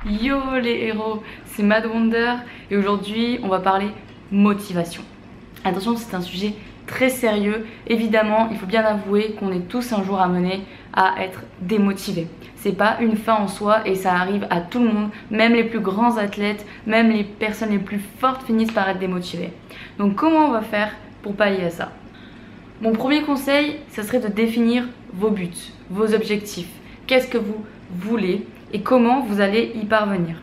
Yo les héros, c'est Mad Wonder et aujourd'hui on va parler motivation. Attention, c'est un sujet très sérieux. Évidemment, il faut bien avouer qu'on est tous un jour amenés à être démotivés. C'est pas une fin en soi et ça arrive à tout le monde, même les plus grands athlètes, même les personnes les plus fortes finissent par être démotivées. Donc comment on va faire pour pallier à ça? Mon premier conseil, ça serait de définir vos buts, vos objectifs. Qu'est-ce que vous voulez et comment vous allez y parvenir.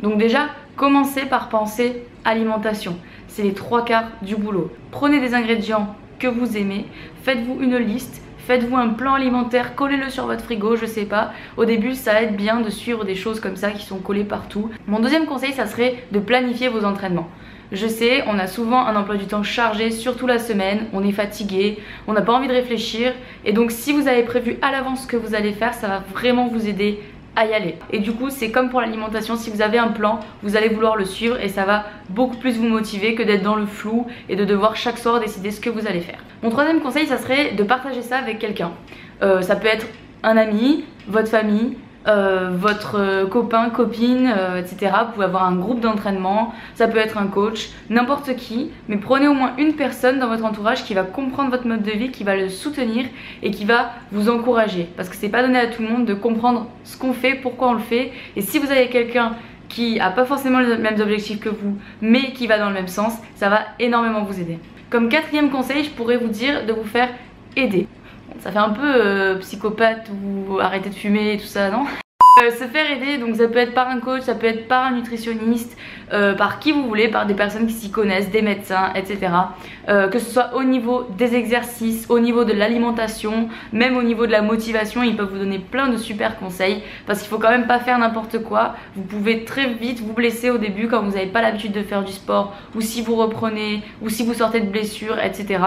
Donc déjà, commencez par penser alimentation. C'est les 3/4 du boulot. Prenez des ingrédients que vous aimez, faites-vous une liste, faites-vous un plan alimentaire, collez-le sur votre frigo, je sais pas. Au début, ça aide bien de suivre des choses comme ça qui sont collées partout. Mon deuxième conseil, ça serait de planifier vos entraînements. Je sais, on a souvent un emploi du temps chargé, surtout la semaine, on est fatigué, on n'a pas envie de réfléchir. Et donc si vous avez prévu à l'avance ce que vous allez faire, ça va vraiment vous aider à y aller. Et du coup, c'est comme pour l'alimentation, si vous avez un plan, vous allez vouloir le suivre et ça va beaucoup plus vous motiver que d'être dans le flou et de devoir chaque soir décider ce que vous allez faire. Mon troisième conseil, ça serait de partager ça avec quelqu'un. Ça peut être un ami, votre famille, votre copain, copine, etc. Vous pouvez avoir un groupe d'entraînement, ça peut être un coach, n'importe qui, mais prenez au moins une personne dans votre entourage qui va comprendre votre mode de vie, qui va le soutenir et qui va vous encourager. Parce que c'est pas donné à tout le monde de comprendre ce qu'on fait, pourquoi on le fait. Et si vous avez quelqu'un qui a pas forcément les mêmes objectifs que vous, mais qui va dans le même sens, ça va énormément vous aider. Comme quatrième conseil, je pourrais vous dire de vous faire aider. Ça fait un peu psychopathe ou arrêter de fumer et tout ça, non? Se faire aider, donc ça peut être par un coach, ça peut être par un nutritionniste, par qui vous voulez, par des personnes qui s'y connaissent, des médecins, etc. Que ce soit au niveau des exercices, au niveau de l'alimentation, même au niveau de la motivation, ils peuvent vous donner plein de super conseils parce qu'il faut quand même pas faire n'importe quoi. Vous pouvez très vite vous blesser au début quand vous n'avez pas l'habitude de faire du sport, ou si vous reprenez, ou si vous sortez de blessures, etc.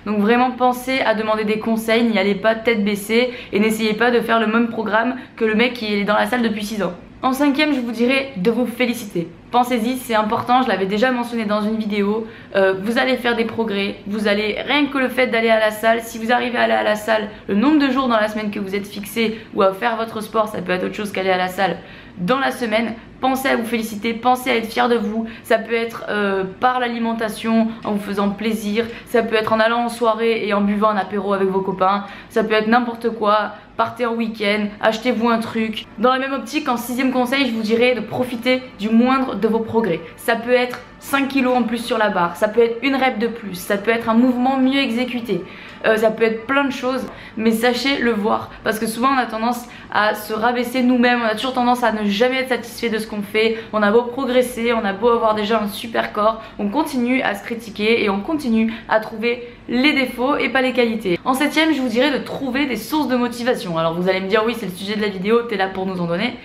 Donc vraiment pensez à demander des conseils, n'y allez pas tête baissée et n'essayez pas de faire le même programme que le mec qui est dans la salle depuis 6 ans. En cinquième, je vous dirais de vous féliciter. Pensez-y, c'est important, je l'avais déjà mentionné dans une vidéo. Vous allez faire des progrès, vous allez, rien que le fait d'aller à la salle, si vous arrivez à aller à la salle le nombre de jours dans la semaine que vous êtes fixé ou à faire votre sport, ça peut être autre chose qu'aller à la salle dans la semaine, pensez à vous féliciter, pensez à être fier de vous. Ça peut être par l'alimentation, en vous faisant plaisir, ça peut être en allant en soirée et en buvant un apéro avec vos copains, ça peut être n'importe quoi, partez en week-end, achetez-vous un truc. Dans la même optique, en sixième conseil, je vous dirais de profiter du moindre de vos progrès. Ça peut être 5 kilos en plus sur la barre, ça peut être une rep de plus, ça peut être un mouvement mieux exécuté, ça peut être plein de choses, mais sachez le voir parce que souvent on a tendance à se rabaisser nous-mêmes, on a toujours tendance à ne jamais être satisfait de ce qu'on fait, on a beau progresser, on a beau avoir déjà un super corps, on continue à se critiquer et on continue à trouver les défauts et pas les qualités. En septième, je vous dirais de trouver des sources de motivation. Alors vous allez me dire oui, c'est le sujet de la vidéo, t'es là pour nous en donner.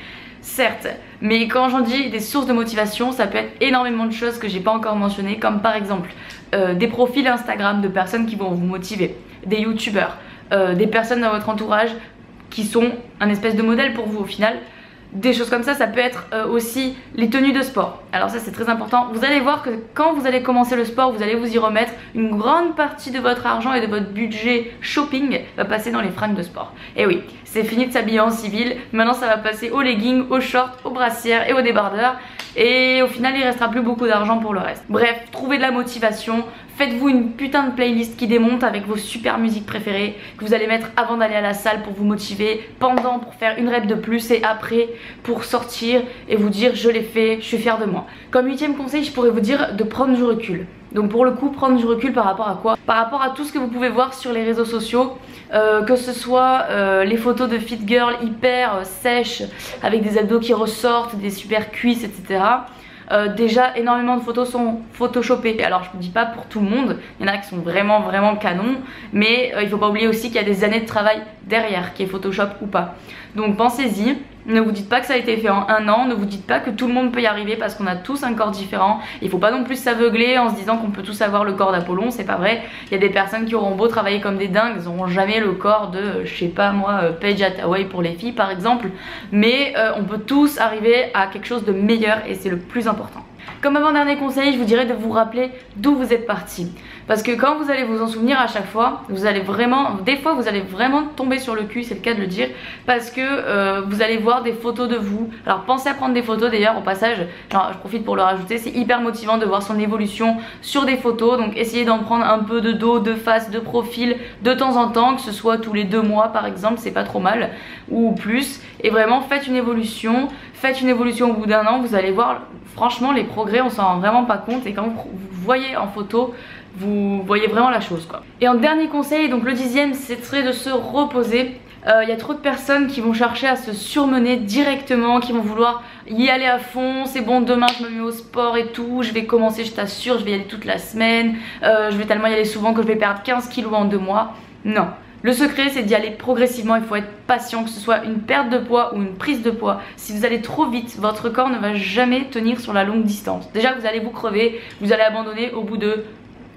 Certes, mais quand j'en dis des sources de motivation, ça peut être énormément de choses que j'ai pas encore mentionnées, comme par exemple des profils Instagram de personnes qui vont vous motiver, des youtubeurs, des personnes dans votre entourage qui sont un espèce de modèle pour vous au final. Des choses comme ça, ça peut être aussi les tenues de sport. Alors ça c'est très important. Vous allez voir que quand vous allez commencer le sport, vous allez vous y remettre. Une grande partie de votre argent et de votre budget shopping va passer dans les fringues de sport. Et oui, c'est fini de s'habiller en civil. Maintenant ça va passer aux leggings, aux shorts, aux brassières et aux débardeurs. Et au final il restera plus beaucoup d'argent pour le reste. Bref, trouvez de la motivation. Faites-vous une putain de playlist qui démonte avec vos super musiques préférées que vous allez mettre avant d'aller à la salle pour vous motiver, pendant pour faire une rep de plus et après pour sortir et vous dire je l'ai fait, je suis fière de moi. Comme huitième conseil, je pourrais vous dire de prendre du recul. Donc pour le coup, prendre du recul par rapport à quoi? Par rapport à tout ce que vous pouvez voir sur les réseaux sociaux, que ce soit les photos de fit girl hyper sèches avec des abdos qui ressortent, des super cuisses, etc. Déjà énormément de photos sont photoshopées. Alors je ne dis pas pour tout le monde, il y en a qui sont vraiment canons, mais il faut pas oublier aussi qu'il y a des années de travail derrière, qui est Photoshop ou pas. Donc pensez-y, ne vous dites pas que ça a été fait en un an, ne vous dites pas que tout le monde peut y arriver parce qu'on a tous un corps différent. Il faut pas non plus s'aveugler en se disant qu'on peut tous avoir le corps d'Apollon, c'est pas vrai. Il y a des personnes qui auront beau travailler comme des dingues, ils n'auront jamais le corps de, je sais pas moi, Paige Hathaway pour les filles par exemple. Mais on peut tous arriver à quelque chose de meilleur et c'est le plus important. Comme avant-dernier conseil, je vous dirais de vous rappeler d'où vous êtes parti. Parce que quand vous allez vous en souvenir à chaque fois, des fois vous allez vraiment tomber sur le cul, c'est le cas de le dire, parce que vous allez voir des photos de vous. Alors pensez à prendre des photos d'ailleurs au passage, genre, je profite pour le rajouter, c'est hyper motivant de voir son évolution sur des photos. Donc essayez d'en prendre un peu de dos, de face, de profil de temps en temps, que ce soit tous les 2 mois par exemple, c'est pas trop mal, ou plus. Et vraiment faites une évolution au bout d'un an, vous allez voir franchement les progrès, on s'en rend vraiment pas compte, et quand vous voyez en photo, vous voyez vraiment la chose quoi. Et en dernier conseil, donc le 10e, c'est de se reposer. Il y a trop de personnes qui vont chercher à se surmener directement, qui vont vouloir y aller à fond. C'est bon, demain je me mets au sport et tout, je vais commencer, je t'assure, je vais y aller toute la semaine, je vais tellement y aller souvent que je vais perdre 15 kilos en 2 mois. Non. Le secret, c'est d'y aller progressivement, il faut être patient, que ce soit une perte de poids ou une prise de poids. Si vous allez trop vite, votre corps ne va jamais tenir sur la longue distance. Déjà, vous allez vous crever, vous allez abandonner au bout de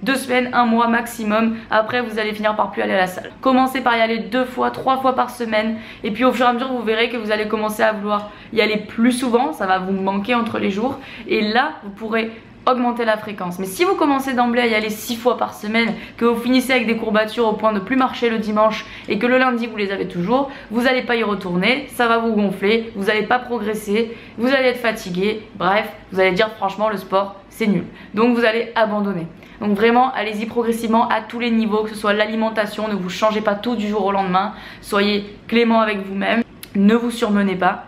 2 semaines, 1 mois maximum. Après vous allez finir par plus aller à la salle. Commencez par y aller 2 fois, 3 fois par semaine. Et puis au fur et à mesure vous verrez que vous allez commencer à vouloir y aller plus souvent. Ça va vous manquer entre les jours. Et là vous pourrez augmenter la fréquence. Mais si vous commencez d'emblée à y aller 6 fois par semaine, que vous finissez avec des courbatures au point de plus marcher le dimanche et que le lundi vous les avez toujours, vous n'allez pas y retourner, ça va vous gonfler, vous n'allez pas progresser, vous allez être fatigué, bref, vous allez dire franchement le sport c'est nul. Donc vous allez abandonner. Donc vraiment allez-y progressivement à tous les niveaux, que ce soit l'alimentation, ne vous changez pas tout du jour au lendemain, soyez clément avec vous-même, ne vous surmenez pas.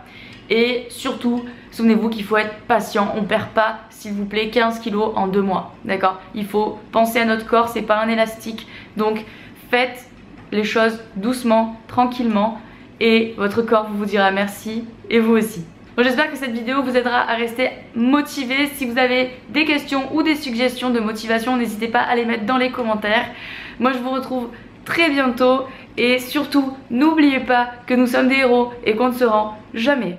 Et surtout, souvenez-vous qu'il faut être patient, on perd pas, s'il vous plaît, 15 kilos en 2 mois, d'accord? Il faut penser à notre corps, c'est pas un élastique, donc faites les choses doucement, tranquillement, et votre corps vous dira merci, et vous aussi. Bon, j'espère que cette vidéo vous aidera à rester motivé. Si vous avez des questions ou des suggestions de motivation, n'hésitez pas à les mettre dans les commentaires. Moi je vous retrouve très bientôt, et surtout n'oubliez pas que nous sommes des héros et qu'on ne se rend jamais.